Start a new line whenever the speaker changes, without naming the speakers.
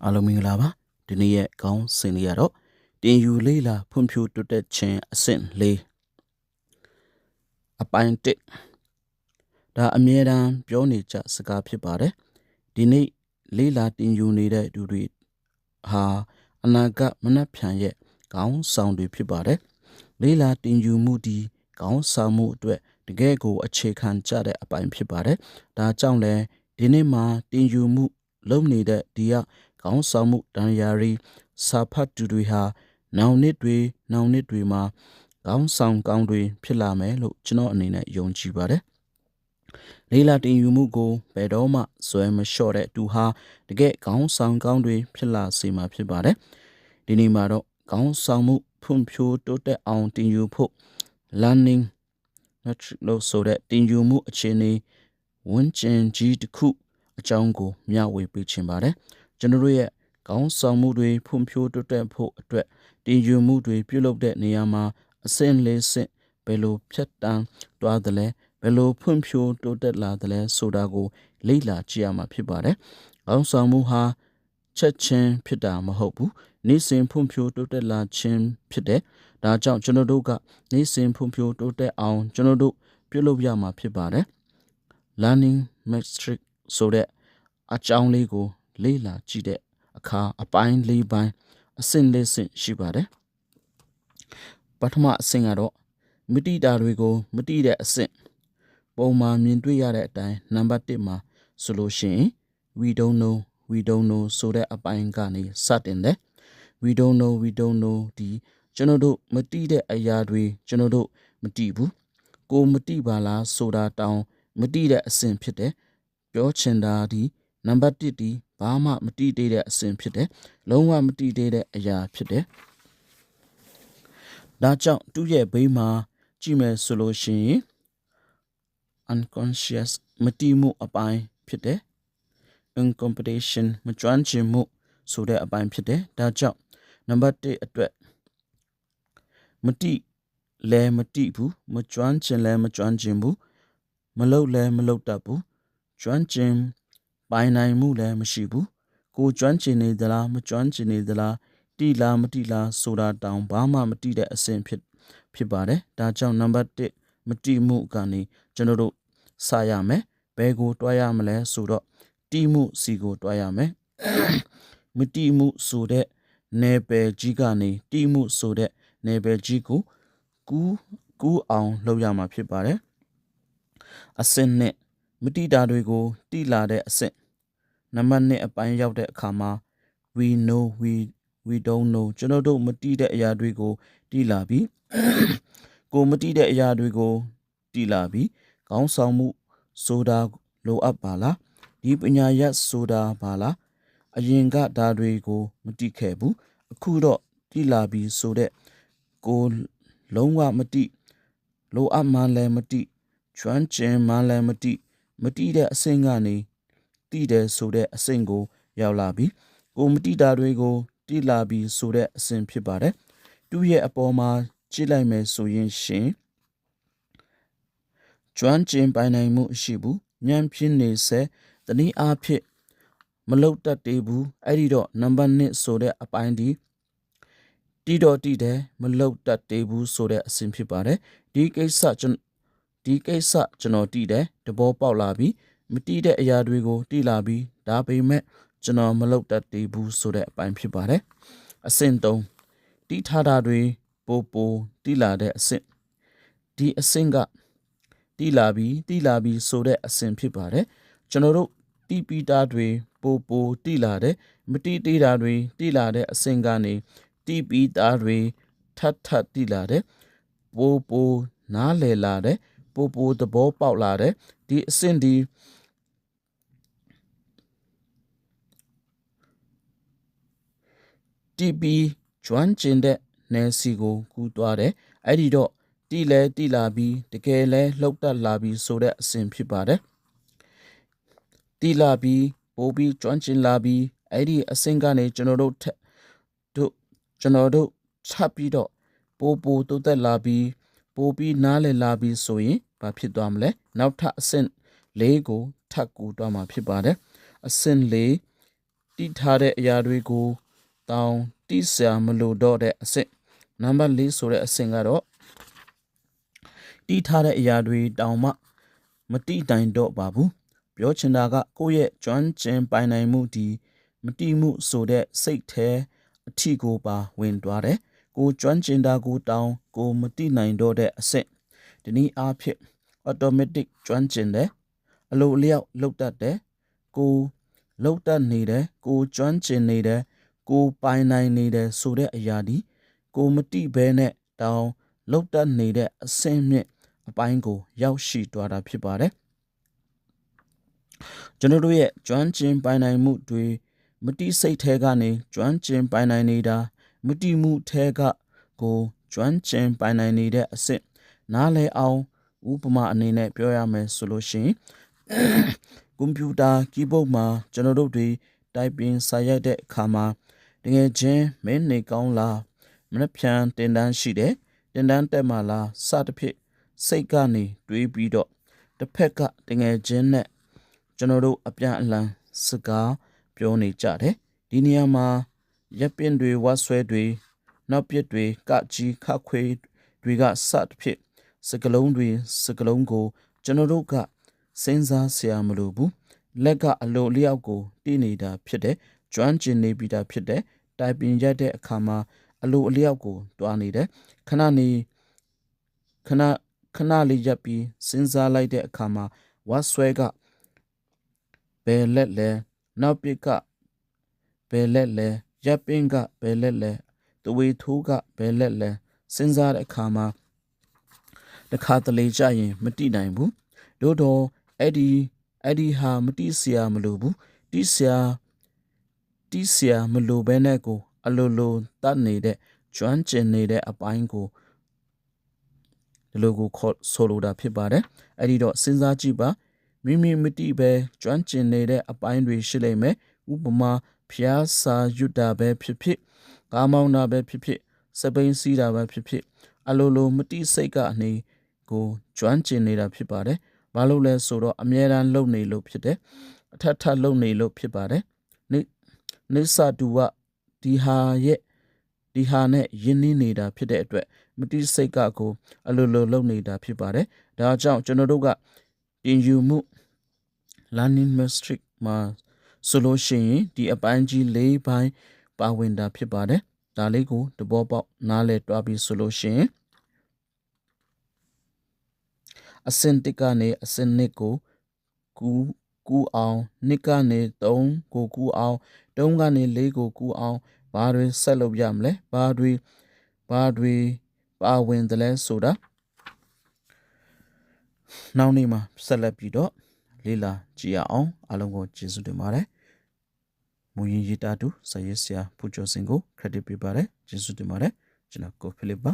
အားလုံးမင်္ဂလာပါဒီနေ့ရဲ့ခေါင်းစဉ်လေးကတော့တင်ယူလေးလာဖွံ့ဖြိုးတိုးတက်ခြင်းအဆင့်လေးအပိုင်း1ဒါအမြဲတမ်းပြောနေကြစကားဖြစ်ပါတယ်ဒီနေ့လေးလာတင်ယူနေတဲ့သူတွေဟာအနာဂတ်မနှက်ဖြန်ရဲ့ခေါင်းဆောင်တွေဖြစ်ပါတယ်လေးလာတင်ယူမှုဒီခေါင်းဆောင်မှုအတွက်တကယ်ကိုအခြေခံကြတဲ့အပိုင်းဖြစ်ပါတယ်ဒါကြောင့်လည်းဒီနေ့မှာတင်ယူမှုလုပ်နေတဲ့ဒီကခေါင်းဆောင်မှုတန်ရာရီစာဖတ်သူတွေဟာနောင်နှစ်တွေမှာခေါင်းဆောင်ကောင်းတွေဖြစ်လာမယ်လို့ကျွန်တော်အနေနဲ့ယုံကြည်ပါတယ်လေးလာတင်ယူမှုကိုဘယ်တော့မှဇွဲမလျှော့တဲ့သူဟာတကယ်ခေါင်းဆောင်ကောင်းတွေဖြစ်လာစေမှာဖြစ်ပါတယ်ဒီနေ့မှာတော့ခေါင်းဆောင်မှုဖွံ့ဖြိုးတိုးတက်အောင်တင်ယူဖို့ learning လို့ဆိုတဲ့တင်ယူမှုအခြေအနေဝန်ကျင်ကြီးတစ်ခုအကြောင်းကိုမျှဝေပေးချင်ပါတယ်ကျွန်တော်တို့ရဲ့ခေါင်းဆောင်မှုတွေဖွံ့ဖြိုးတိုးတက်ဖို့အတွက်တင်ယူမှုတွေပြုလုပ်တဲ့နေရာမှာအဆင့်လေးဆင့်ဘယ်လိုဖြတ်တန်းသွားသလဲဘယ်လိုဖွံ့ဖြိုးတိုးတက်လာသလဲဆိုတာကိုလေ့လာကြည့်ရမှာဖြစ်ပါတယ်ခေါင်းဆောင်မှုဟာချက်ချင်းဖြစ်တာမဟုတ်ဘူးနေ့စဉ်ဖွံ့ဖြိုးတိုးတက်လာခြင်းဖြစ်တယ်ဒါကြောင့်ကျွန်တော်တို့ကနေ့စဉ်ဖွံ့ဖြိုးတိုးတက်အောင်ကျွန်တော်တို့ပြုလုပ်ရမှာဖြစ်ပါတယ် learning metric ဆိုတဲ့အကြောင်းလေးကိုလေ့လာကြည့်တဲ့အခါအပိုင်း၄ပိုင်းအဆင့်၄ဆင့်ရှိပါတယ်ပထမအဆင့်ကတော့မတိတာတွေကိုမတိတဲ့အဆင့်ပုံမှန်မြင်တွေ့ရတဲ့အတိုင်းနံပါတ်1မှာဆိုလို့ရှိရင် we don't know ဆိုတဲ့အပိုင်းကနေစတင်တယ် we don't know ဒီကျွန်တော်တို့မတိတဲ့အရာတွေကျွန်တော်တို့မတိဘူးကိုမတိပါလားဆိုတာတောင်မတိတဲ့အဆင့်ဖြစ်တယ်ပြောချင်တာဒီနံပါတ်1ဒီဘာမှမတိသေးတဲ့အဆင့်ဖြစ်တယ်လုံးဝမတိသေးတဲ့အရာဖြစ်တယ်ဒါကြောင့်သူ့ရဲ့ဘေးမှာကြည့်မယ်ဆိုလို့ရှိရင် unconscious မတိမှုအပိုင်းဖြစ်တယ် incomprehension မကျွမ်းကျင်မှုဆိုတဲ့အပိုင်းဖြစ်တယ်ဒါကြောင့်နံပါတ်1အတွက်မတိလဲမတိဘူးမကျွမ်းကျင်လဲမကျွမ်းကျင်ဘူးမလုပ်လဲမလုပ်တတ်ဘူးကျွမ်းကျင်ပိုင်နိုင်မှုလည်းမရှိဘူးကိုကျွမ်းကျင်နေသလားမကျွမ်းကျင်နေသလားတိလားမတိလားဆိုတာတောင်ဘာမှမတိတဲ့အဆင့်ဖြစ်ပါတယ်ဒါကြောင့်နံပါတ်1မတိမှုကနေကျွန်တော်တို့စရမယ်ဘယ်ကိုတွားရမလဲဆိုတော့တိမှုစီကိုတွားရမယ်မတိမှုဆိုတဲ့နယ်ပယ်ကြီးကနေတိမှုဆိုတဲ့နယ်ပယ်ကြီးကိုကူးအောင်လုပ်ရမှာဖြစ်ပါတယ်အဆင့်နဲ့မတိတာတွေကိုတိလာတဲ့အဆင့်နံပါတ်2အပိုင်းရောက်တဲ့အခါမှာ we don't know ကျွန်တော်တို့မတိတဲ့အရာတွေကိုတိလာပြီးကိုမတိတဲ့အရာတွေကိုတိလာပြီးခေါင်းဆောင်မှုဆိုတာလိုအပ်ပါလားဒီပညာရပ်ဆိုတာပါလားအရင်ကဒါတွေကိုမတိခဲ့ဘူးအခုတော့တိလာပြီးဆိုတဲ့ကိုလုံးဝမတိလိုအပ်မှလည်းမတိကျွမ်းကျင်မှလည်းမတိတဲ့အဆင့်ကနေတိတယ်ဆိုတဲ့အဆင့်ကိုရောက်လာပြီးကိုမတိတာတွေကိုတိလာပြီးဆိုတဲ့အဆင့်ဖြစ်ပါတယ်သူ့ရဲ့အပေါ်မှာကြည့်လိုက်မယ်ဆိုရင်ရှင်ကျွမ်းကျင်ပိုင်နိုင်မှုရှိဘူးဉာဏ်ဖြစ်နေစေတနည်းအားဖြင့်မလုတ်တတ်သေးဘူးအဲ့ဒီတော့နံပါတ်1ဆိုတဲ့အပိုင်းဒီတိတယ်မလုတ်တတ်သေးဘူးဆိုတဲ့အဆင့်ဖြစ်ပါတယ်ဒီကိစ္စကျွန်တော်တိတယ်တဘောပေါက်လာပြီးမတိတဲ့အရာတွေကိုတိလာပြီးဒါပေမဲ့ကျွန်တော်မလုတ်တတ်သေးဘူးဆိုတဲ့အပိုင်းဖြစ်ပါတယ်အဆင့်3တိထားတာတွေပိုတိလာတဲ့အဆင့်ဒီအဆင့်ကတိလာပြီးဆိုတဲ့အဆင့်ဖြစ်ပါတယ်ကျွန်တော်တို့တိပီတာတွေပိုတိလာတယ်မတိသေးတာတွေတိလာတဲ့အဆင့်ကနေတိပီတာတွေထပ်တိလာတယ်ပိုနားလည်လာတယ်ပိုသဘောပေါက်လာတယ်ဒီအဆင့်ဒီတိပီကျွမ်းကျင်တဲ့နယ်စီကိုကူးသွားတယ်အဲ့ဒီတော့တိလာပြီးတကယ်လဲလှုပ်တတ်လာပြီးဆိုတဲ့အဆင့်ဖြစ်ပါတယ်တိလာပြီးပိုပြီးကျွမ်းကျင်လာပြီးအဲ့ဒီအဆင့်ကနေကျွန်တော်တို့ထပ်ပြီးတော့ပိုတိုးတက်လာပြီးပိုပြီးနားလည်လာပြီးဆိုရင်ဘာဖြစ်သွားမလဲနောက်ထပ်အဆင့်၄ကိုထပ်ကူသွားမှာဖြစ်ပါတယ်အဆင့်၄ တိထားတဲ့အရာတွေကိုတောင်တိဆရာမလို့တော့တဲ့အဆင့်နံပါတ်4ဆိုတဲ့အဆင့်ကတော့တိထားတဲ့အရာတွေတောင်မှမတိတိုင်တော့ပါဘူးပြောချင်တာကကိုယ့်ရဲ့ကျွမ်းကျင်ပိုင်နိုင်မှုဒီမတိမှုဆိုတဲ့စိတ်ထဲအထီကိုပါဝင်သွားတယ်ကိုကျွမ်းကျင်တာကိုတောင်ကိုမတိနိုင်တော့တဲ့အဆင့်ဒီနည်းအားဖြင့် automatic ကျွမ်းကျင်တယ်အလိုအလျောက်လှုပ်တတ်တယ်ကိုလှုပ်တတ်နေတယ်ကိုကျွမ်းကျင်နေတယ်ကိုပိုင်နိုင်နေတယ်ဆိုတဲ့အရာဒီကိုမတိဘဲနဲ့တောင်လှုပ်တတ်နေတဲ့အဆင့်မြင့်အပိုင်းကိုရောက်ရှိသွားတာဖြစ်ပါတယ်ကျွန်တော်တို့ရဲ့ကျွမ်းကျင်ပိုင်နိုင်မှုတွေမတိစိတ်ထဲကနေကျွမ်းကျင်ပိုင်နိုင်နေတာမတိမှုထဲကကိုကျွမ်းကျင်ပိုင်နိုင်နေတဲ့အဆင့်နားလည်အောင်ဥပမာအနေနဲ့ပြောရမယ်ဆိုလို့ရှိရင်ကွန်ပျူတာကီးဘုတ်မှာကျွန်တော်တို့တွေတိုက်ပင်စာရိုက်တဲ့အခါမှာတကယ်ချင်းမင်းနေကောင်းလားမနှက်ဖြန်တင်တန်းရှိတယ်တင်တန်းတက်မှလားစသဖြင့်စိတ်ကနေတွေးပြီးတော့တစ်ဖက်ကတကယ်ချင်းနဲ့ကျွန်တော်တို့အပြန်အလှန်စကားပြောနေကြတယ်ဒီနေရာမှာရပ်ပင်တွေဝတ်ဆွဲတွေနောက်ပြစ်တွေကကြီးခခွေတွေကစသဖြင့်စကလုံးကိုကျွန်တော်တို့ကစဉ်းစားစရာမလိုဘူးလက်ကအလိုလျောက်ကိုတည်နေတာဖြစ်တယ်ကျွမ်းကျင်နေပြီးတာဖြစ်တယ်တိုင်ပင်ရတဲ့အခါမှာအလိုအလျောက်ကိုတွားနေတယ်ခဏလေးရပ်ပြီးစဉ်းစားလိုက်တဲ့အခါမှာဝတ်ဆွဲကဘယ်လက်လဲနောက်ပြစ်ကဘယ်လက်လဲရပ်ပင်ကဘယ်လက်လဲတဝေထိုးကဘယ်လက်လဲစဉ်းစားတဲ့အခါမှာတခါတလေကြရင်မတိနိုင်ဘူးတို့တော့အဲ့ဒီဟာမတိစရာမလိုဘူးတိစရာမလိုဘဲနဲ့ကိုအလိုလိုတတ်နေတဲ့ကျွမ်းကျင်နေတဲ့အပိုင်းကိုဒီလိုကိုဆိုလိုတာဖြစ်ပါတယ်အဲ့ဒီတော့စဉ်းစားကြည့်ပါမိမိမတိပဲကျွမ်းကျင်နေတဲ့အပိုင်းတွေရှိလိမ့်မယ်ဥပမာဖျားစာရွတ်တာပဲဖြစ်ဖြစ်ကားမောင်းတာပဲဖြစ်ဖြစ်စပိန်စီးတာပဲဖြစ်ဖြစ်အလိုလိုမတိစိတ်ကနေကိုကျွမ်းကျင်နေတာဖြစ်ပါတယ်ဘာလို့လဲဆိုတော့အမြဲတမ်းလုံနေလို့ဖြစ်တယ်အထက်လုံနေလို့ဖြစ်ပါတယ်နိစ္စတူကဒီဟာနဲ့ယဉ်နှီးနေတာဖြစ်တဲ့အတွက်မတိစိတ်ကကိုအလိုလိုလုံနေတာဖြစ်ပါတယ်ဒါကြောင့်ကျွန်တော်တို့ကတင်ယူမှု learning mastery မှာဆိုလို့ရှိရင်ဒီအပိုင်းကြီး၄ပိုင်းပါဝင်တာဖြစ်ပါတယ်ဒါလေးကိုသဘောပေါက်နားလည်တွားပြီးဆိုလို့ရှိရင်အဆင့်1ကနေအဆင့်2ကိုကူအောင်2ကနေ3ကိုကူအောင်3ကနေ4ကိုကူအောင်ဘာတွေဆက်လုပ်ရမလဲဘာတွေပါဝင်တယ်လဲဆိုတာနောက်နေ့မှာဆက်လက်ပြီးတော့လေ့လာကြည့်ရအောင်အားလုံးကိုကျေးဇူးတင်ပါတယ်မူရင်းရေးတာတူစာရေးဆရာဖူကျော်စင်ကို credit ပေးပါတယ်ကျေးဇူးတင်ပါတယ်ကျွန်တော်ကိုဖိလစ်ပါ